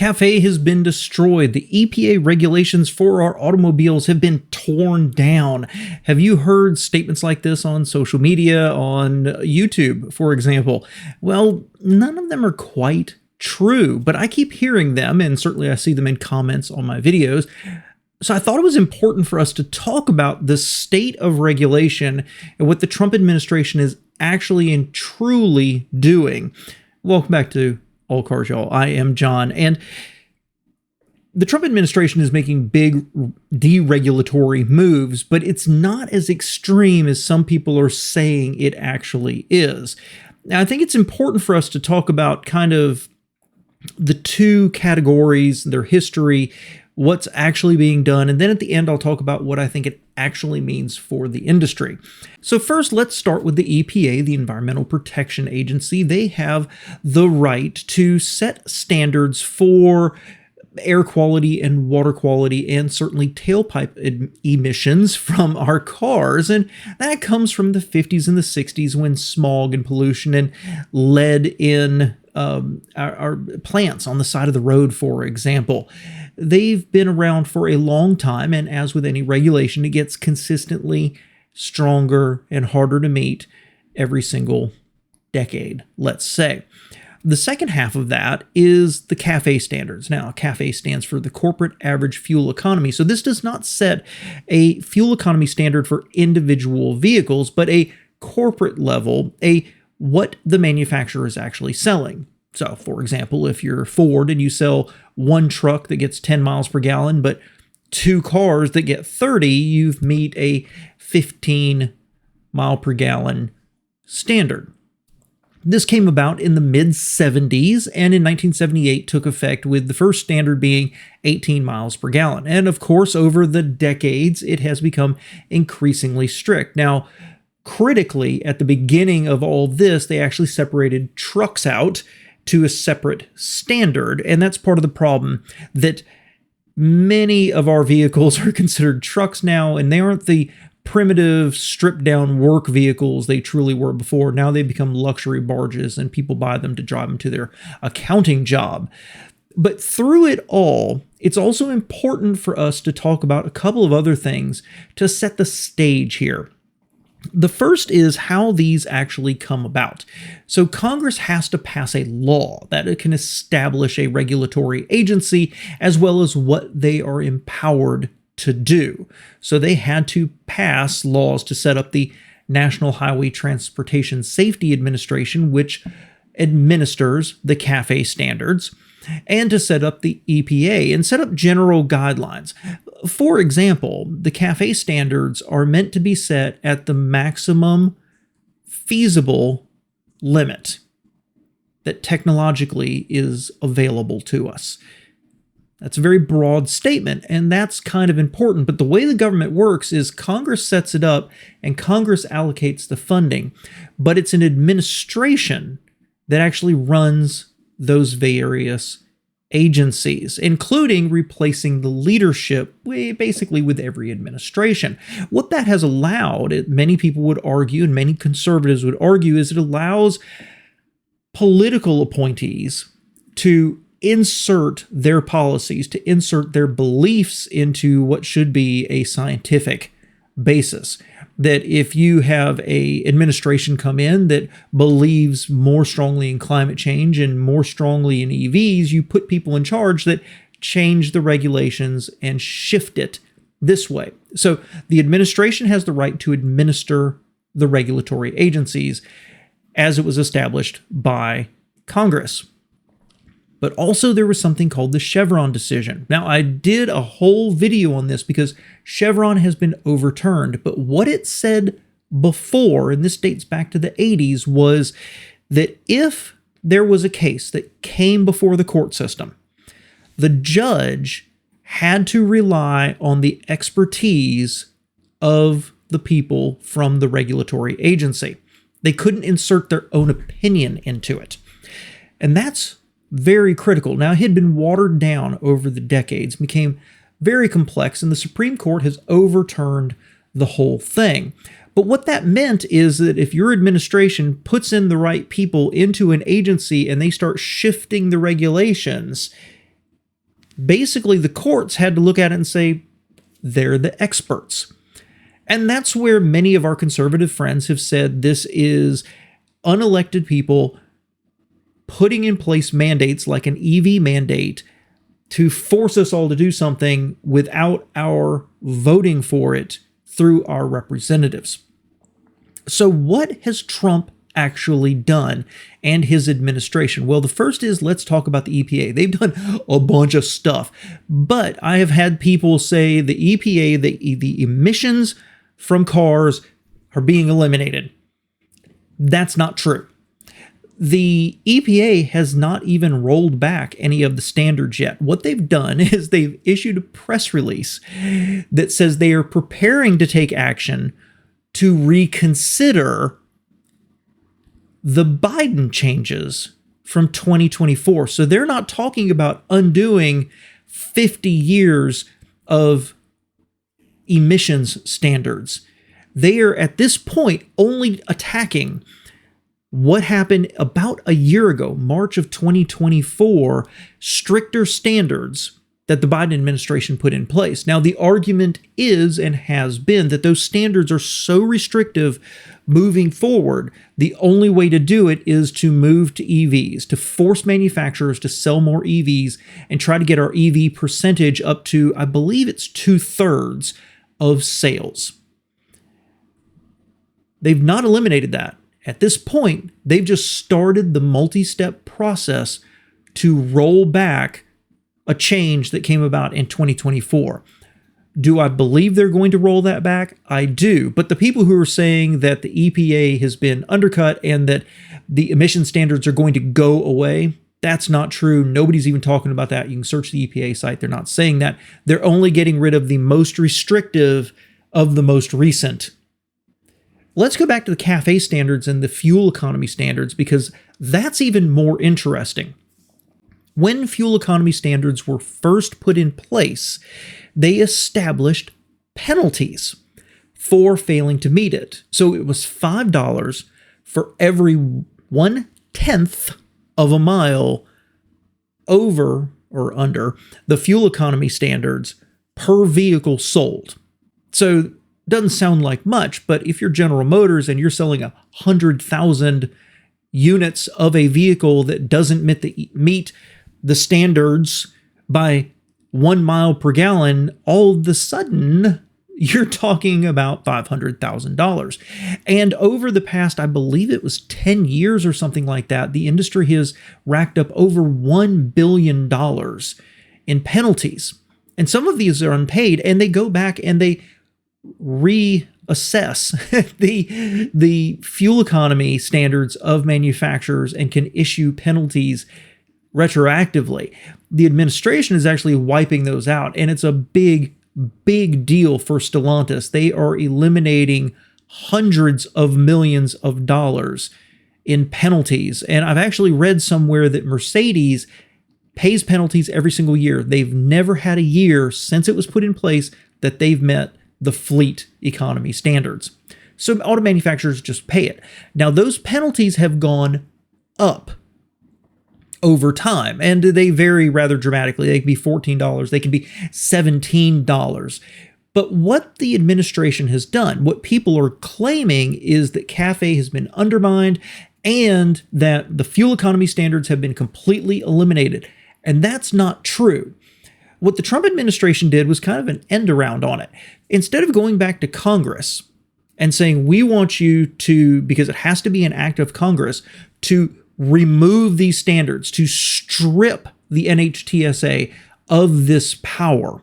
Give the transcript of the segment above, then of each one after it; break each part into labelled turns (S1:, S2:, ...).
S1: CAFE has been destroyed. The EPA regulations for our automobiles have been torn down. Have you heard statements like this on social media, on YouTube, for example? Well, none of them are quite true, but I keep hearing them, and certainly I see them in comments on my videos. So I thought it was important for us to talk about the state of regulation and what the Trump administration is actually and truly doing. Welcome back to All Cars, y'all. I am John, and the Trump administration is making big deregulatory moves, but it's not as extreme as some people are saying it actually is. Now, I think it's important for us to talk about kind of the two categories, their history, what's actually being done, and then at the end I'll talk about what I think it actually means for the industry. So first, let's start with the EPA, the Environmental Protection Agency. They have the right to set standards for air quality and water quality and certainly tailpipe emissions from our cars. And that comes from the 50s and the 60s when smog and pollution and lead in our plants on the side of the road, for example. They've been around for a long time, and as with any regulation, it gets consistently stronger and harder to meet every single decade, let's say. The second half of that is the CAFE standards. Now, CAFE stands for the Corporate Average Fuel Economy. So this does not set a fuel economy standard for individual vehicles, but a corporate level, what the manufacturer is actually selling. So, for example, if you're Ford and you sell one truck that gets 10 miles per gallon, but two cars that get 30, you meet a 15 mile per gallon standard. This came about in the mid-70s, and in 1978 took effect with the first standard being 18 miles per gallon. And of course, over the decades, it has become increasingly strict. Now, critically, at the beginning of all this, they actually separated trucks out to a separate standard, and that's part of the problem, that many of our vehicles are considered trucks now, and they aren't the primitive, stripped-down work vehicles they truly were before. Now they've become luxury barges, and people buy them to drive them to their accounting job. But through it all, it's also important for us to talk about a couple of other things to set the stage here. The first is how these actually come about. So Congress has to pass a law that it can establish a regulatory agency as well as what they are empowered to do. So they had to pass laws to set up the National Highway Transportation Safety Administration, which administers the CAFE standards, and to set up the EPA and set up general guidelines. For example, the CAFE standards are meant to be set at the maximum feasible limit that technologically is available to us. That's a very broad statement, and that's kind of important. But the way the government works is Congress sets it up and Congress allocates the funding, but it's an administration that actually runs those various agencies, including replacing the leadership basically with every administration. What that has allowed, many people would argue, and many conservatives would argue, is it allows political appointees to insert their policies, to insert their beliefs into what should be a scientific basis. That if you have an administration come in that believes more strongly in climate change and more strongly in EVs, you put people in charge that change the regulations and shift it this way. So the administration has the right to administer the regulatory agencies as it was established by Congress. But also there was something called the Chevron decision. Now, I did a whole video on this because Chevron has been overturned, but what it said before, and this dates back to the 80s, was that if there was a case that came before the court system, the judge had to rely on the expertise of the people from the regulatory agency. They couldn't insert their own opinion into it. And that's very critical. Now, it had been watered down over the decades, became very complex, and the Supreme Court has overturned the whole thing. But what that meant is that if your administration puts in the right people into an agency and they start shifting the regulations, Basically, the courts had to look at it and say, they're the experts. And that's where many of our conservative friends have said this is unelected people putting in place mandates like an EV mandate to force us all to do something without our voting for it through our representatives. So what has Trump actually done and his administration? Well, the first is, let's talk about the EPA. They've done a bunch of stuff, but I have had people say the EPA, the emissions from cars are being eliminated. That's not true. The EPA has not even rolled back any of the standards yet. What they've done is they've issued a press release that says they are preparing to take action to reconsider the Biden changes from 2024. So they're not talking about undoing 50 years of emissions standards. They are at this point only attacking what happened about a year ago, March of 2024, stricter standards that the Biden administration put in place. Now, the argument is and has been that those standards are so restrictive moving forward, the only way to do it is to move to EVs, to force manufacturers to sell more EVs and try to get our EV percentage up to, I believe it's 2/3 of sales. They've not eliminated that. At this point, they've just started the multi-step process to roll back a change that came about in 2024. Do I believe they're going to roll that back? I do. But the people who are saying that the EPA has been undercut and that the emission standards are going to go away, that's not true. Nobody's even talking about that. You can search the EPA site. They're not saying that. They're only getting rid of the most restrictive of the most recent. Let's go back to the CAFE standards and the fuel economy standards, because that's even more interesting. When fuel economy standards were first put in place, they established penalties for failing to meet it. So it was $5 for every 1/10 of a mile over or under the fuel economy standards per vehicle sold. So doesn't sound like much, but if you're General Motors and you're selling 100,000 units of a vehicle that doesn't meet the standards by 1 mile per gallon, all of a sudden you're talking about $500,000. And over the past, I believe it was 10 years or something like that, the industry has racked up over $1 billion in penalties. And some of these are unpaid, and they go back and they reassess the fuel economy standards of manufacturers and can issue penalties retroactively. The administration is actually wiping those out, and it's a big deal for Stellantis. They are eliminating hundreds of millions of dollars in penalties. And I've actually read somewhere that Mercedes pays penalties every single year. They've never had a year since it was put in place that they've met the fleet economy standards. So auto manufacturers just pay it. Now, those penalties have gone up over time, and they vary rather dramatically. They can be $14, they can be $17. But what the administration has done, what people are claiming, is that CAFE has been undermined and that the fuel economy standards have been completely eliminated. And that's not true. What the Trump administration did was kind of an end around on it. Instead of going back to Congress and saying, we want you to, because it has to be an act of Congress, to remove these standards, to strip the NHTSA of this power.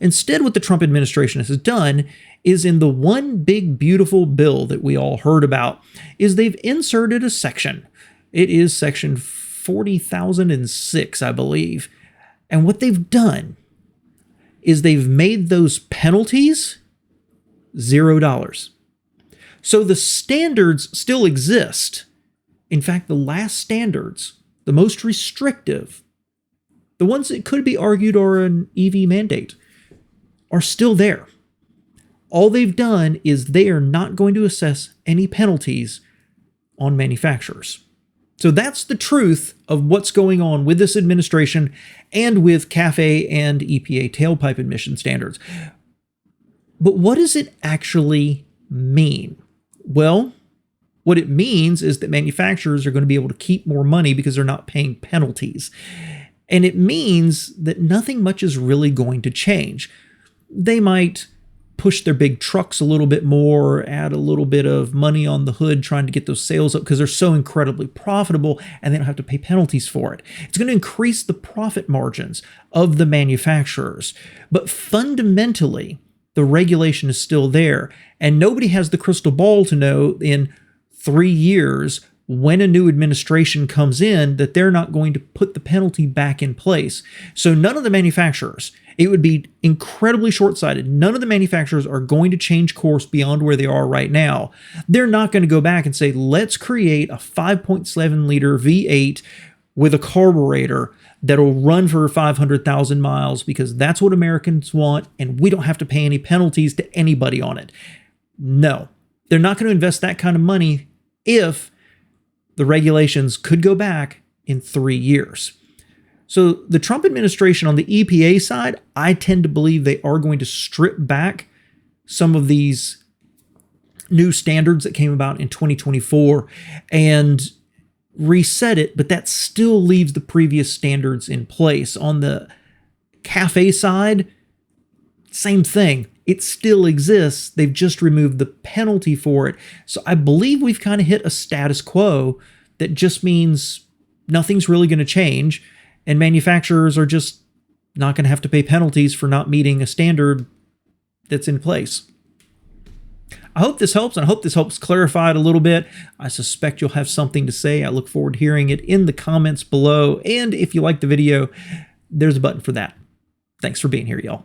S1: Instead, what the Trump administration has done is, in the one big beautiful bill that we all heard about, is they've inserted a section. It is section 40,006, I believe. And what they've done is they've made those penalties $0. So the standards still exist. In fact, the last standards, the most restrictive, the ones that could be argued are an EV mandate, are still there. All they've done is they are not going to assess any penalties on manufacturers. So that's the truth of what's going on with this administration and with CAFE and EPA tailpipe emission standards. But what does it actually mean? Well, what it means is that manufacturers are going to be able to keep more money because they're not paying penalties. And it means that nothing much is really going to change. They might push their big trucks a little bit more, add a little bit of money on the hood trying to get those sales up because they're so incredibly profitable and they don't have to pay penalties for it. It's going to increase the profit margins of the manufacturers. But fundamentally, the regulation is still there, and nobody has the crystal ball to know in 3 years when a new administration comes in that they're not going to put the penalty back in place. So none of the manufacturers, it would be incredibly short-sighted. None of the manufacturers are going to change course beyond where they are right now. They're not going to go back and say, let's create a 5.7 liter V8 with a carburetor that'll run for 500,000 miles because that's what Americans want and we don't have to pay any penalties to anybody on it. No, they're not going to invest that kind of money if the regulations could go back in 3 years. So the Trump administration on the EPA side, I tend to believe they are going to strip back some of these new standards that came about in 2024 and reset it, but that still leaves the previous standards in place. On the CAFE side, same thing. It still exists. They've just removed the penalty for it. So I believe we've kind of hit a status quo that just means nothing's really going to change, and manufacturers are just not going to have to pay penalties for not meeting a standard that's in place. I hope this helps, and I hope this helps clarify it a little bit. I suspect you'll have something to say. I look forward to hearing it in the comments below. And if you like the video, there's a button for that. Thanks for being here, y'all.